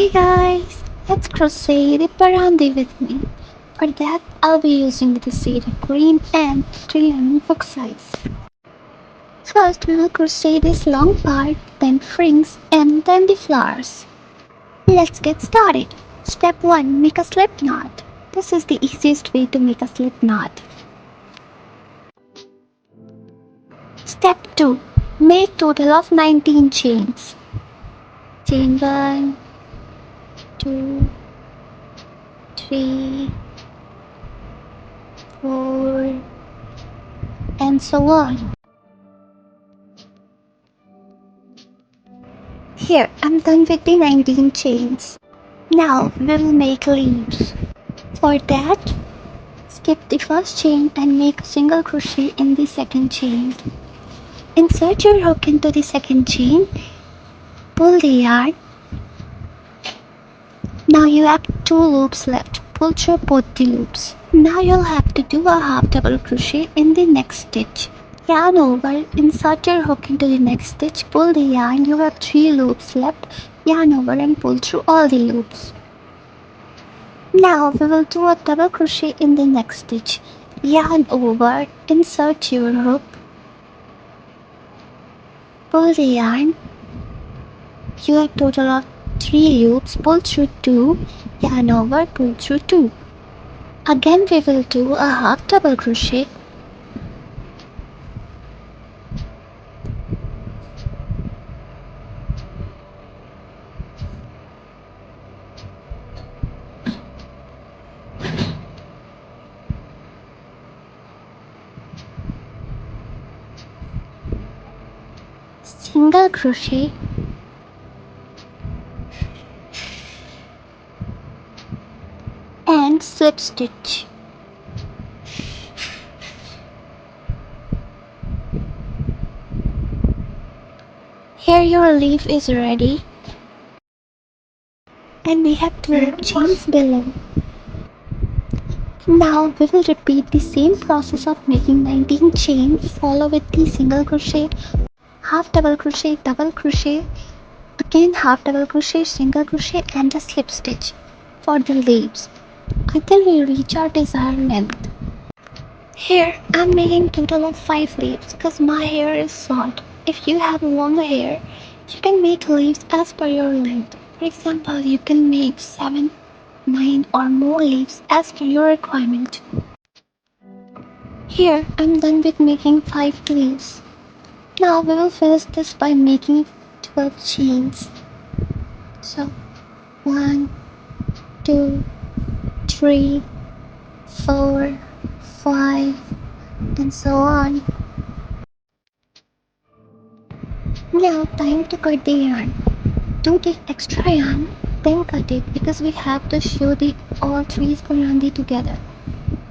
Hey guys, let's crochet the parandi with me. For that, I'll be using the shade of green and 3 hook size. First, we will crochet this long part, then fringes, and then the flowers. Let's get started. Step 1. Make a slip knot. This is the easiest way to make a slip knot. Step 2. Make total of 19 chains. Chain 1, 2, 3, 4, and so on. Here, I'm done with the 19 chains. Now we will make leaves. For that, skip the first chain and make a single crochet in the second chain. Insert your hook into the second chain, pull the yarn. Now you have 2 loops left. Pull through both the loops. Now you'll have to do a half double crochet in the next stitch. Yarn over, insert your hook into the next stitch, pull the yarn. You have 3 loops left. Yarn over and pull through all the loops. Now we will do a double crochet in the next stitch. Yarn over, insert your hook, pull the yarn. You have total of 3 loops, pull through 2, yarn over, pull through 2. Again we will do a half double crochet. Single crochet, and slip stitch. Here your leaf is ready, and we have 12 chains below. Now we will repeat the same process of making 19 chains. Follow with the single crochet, half double crochet, double crochet, again half double crochet, single crochet, and a slip stitch for the leaves until we reach our desired length. Here I'm making total of 5 leaves because my hair is short. If you have longer hair, you can make leaves as per your length. For example, you can make 7, 9 or more leaves as per your requirement. Here I'm done with making 5 leaves. Now we will finish this by making 12 chains. So 1, 2, 3, 4, 5, and so on. Now time to cut the yarn. Don't take extra yarn, then cut it because we have to show the all 3 parandi together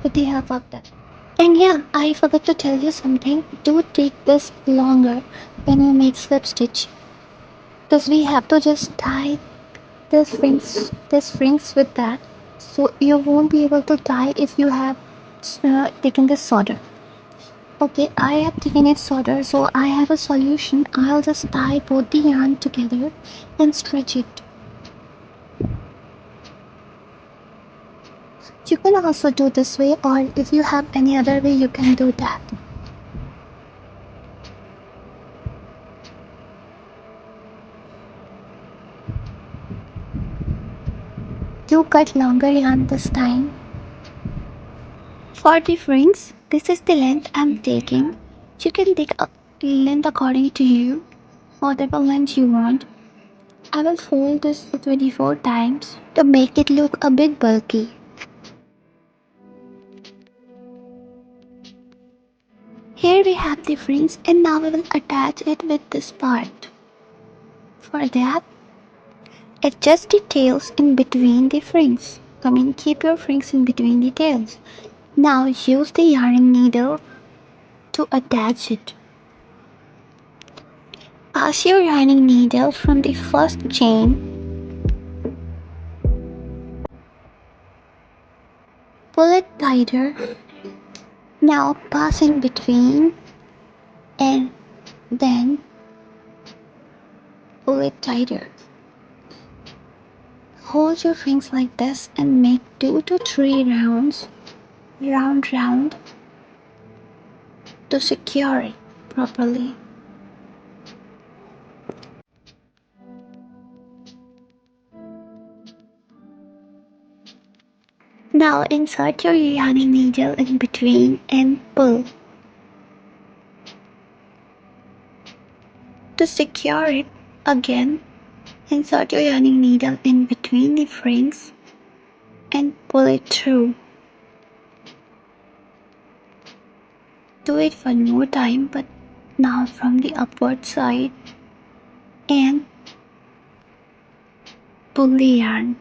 with the help of that. And yeah, I forgot to tell you something. Do take this longer when you make slip stitch because we have to just tie this rings with that, so you won't be able to tie if you have taken this solder. Okay, I have taken it solder, so I have a solution. I'll just tie both the yarn together and stretch it. You can also do this way, or if you have any other way, you can do that. Do cut longer yarn this time. For the rings, this is the length I'm taking. You can take a length according to you, whatever length you want. I will fold this 24 times to make it look a bit bulky. Here we have the rings, and now we will attach it with this part. For that, adjust the tails in between the rings. Keep your rings in between the tails. Now use the yarn needle to attach it. Pass your yarning needle from the first chain. Pull it tighter. Now pass in between and then pull it tighter. hold your rings like this and make 2 to 3 rounds, round, to secure it properly. Now insert your yarning needle in between and pull. To secure it, again, insert your yarning needle in between the rings and pull it through. Do it one more time, but now from the upward side, and pull the yarn.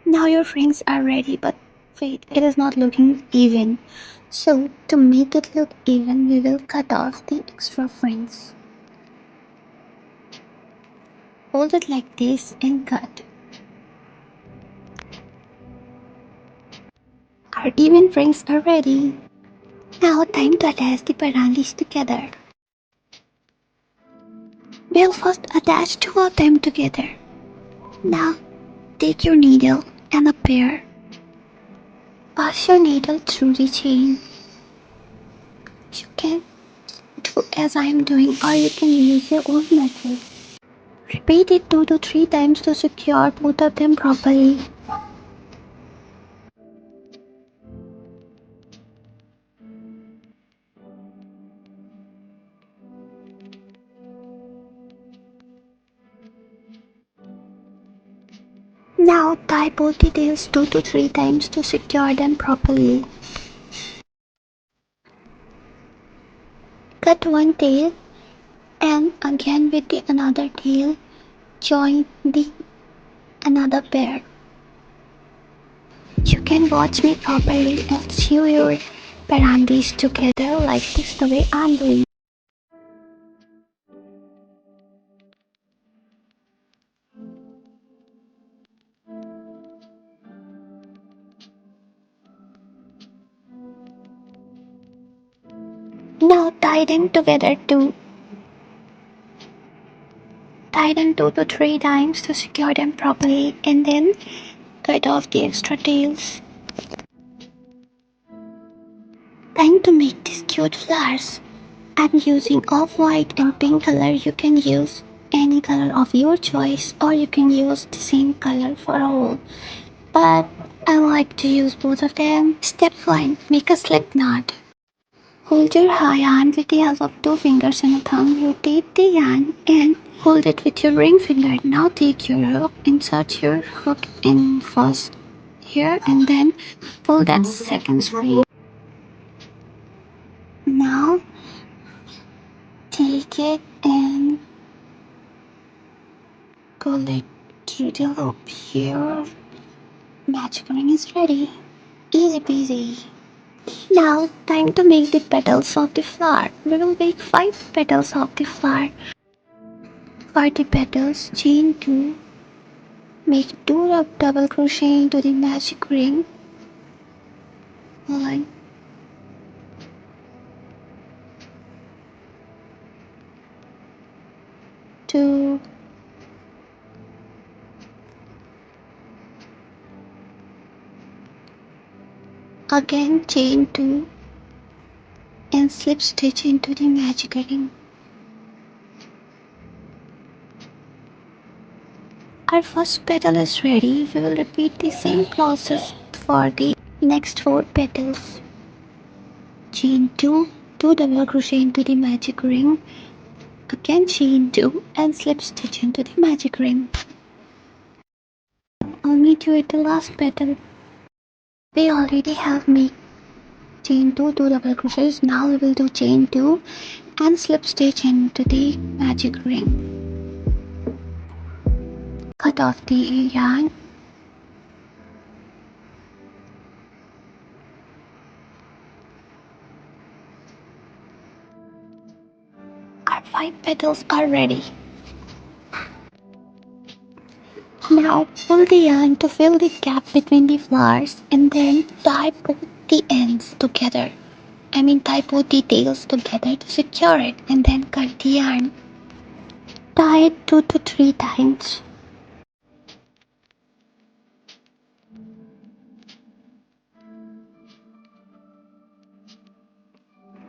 Now your rings are ready, but wait, it is not looking even. So to make it look even, we will cut off the extra rings. Hold it like this and cut. Our even rings are ready. Now time to attach the parandis together. We'll first attach 2 of them together. Now take your needle and a pair. Pass your needle through the chain. You can do as I am doing, or you can use your own method. Repeat it 2 to 3 times to secure both of them properly. Now tie both the tails 2 to 3 times to secure them properly. Cut one tail and again with the another tail join the another pair. You can watch me properly and sew your parandis together like this, the way I'm doing. Now tie them together too. Tie them 2 to 3 times to secure them properly and then cut off the extra tails. Time to make these cute flowers. I'm using off-white and pink color. You can use any color of your choice, or you can use the same color for all. But I like to use both of them. Step 1. Make a slip knot. Hold your yarn with the help of 2 fingers and a thumb. Rotate the yarn and hold it with your ring finger. Now take your hook, insert your hook in first here and then pull that second string. Now take it and pull it through the loop here. Magic ring is ready. Easy peasy. Now time to make the petals of the flower. We will make 5 petals of the flower. For the petals, chain 2. Make 2 of double crochet into the magic ring. 1, 2, again chain 2 and slip stitch into the magic ring. Our first petal is ready. We will repeat the same process for the next 4 petals. Chain 2, 2 double crochet into the magic ring. Again chain 2 and slip stitch into the magic ring. I'll meet you at the last petal. We already have made chain 2, 2 double crochets. Now we will do chain 2 and slip stitch into the magic ring. Cut off the yarn. Our 5 petals are ready. Now pull the yarn to fill the gap between the flowers and then tie both the ends together. Tie both the tails together to secure it and then cut the yarn. Tie it 2 to 3 times.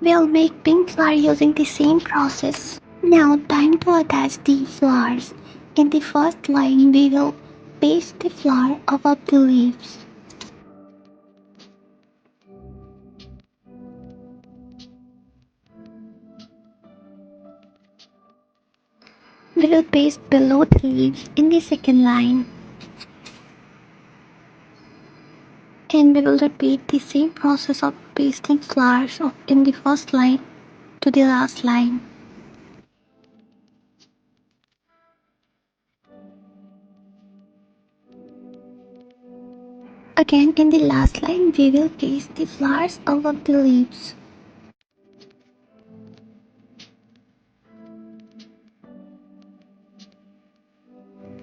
We'll make pink flower using the same process. Now time to attach the flowers. In the first line we will paste the flower above the leaves. We will paste below the leaves in the second line. And we will repeat the same process of pasting flowers in the first line to the last line. Again in the last line we will paste the flowers above the leaves.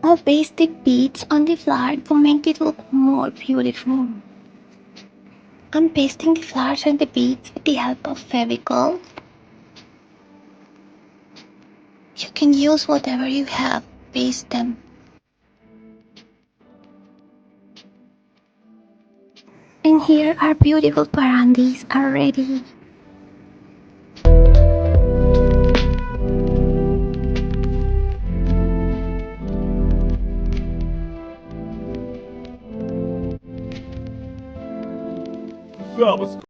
I'll paste the beads on the flower to make it look more beautiful. I'm pasting the flowers and the beads with the help of Fevicol. You can use whatever you have, paste them. And here our beautiful parandis are ready.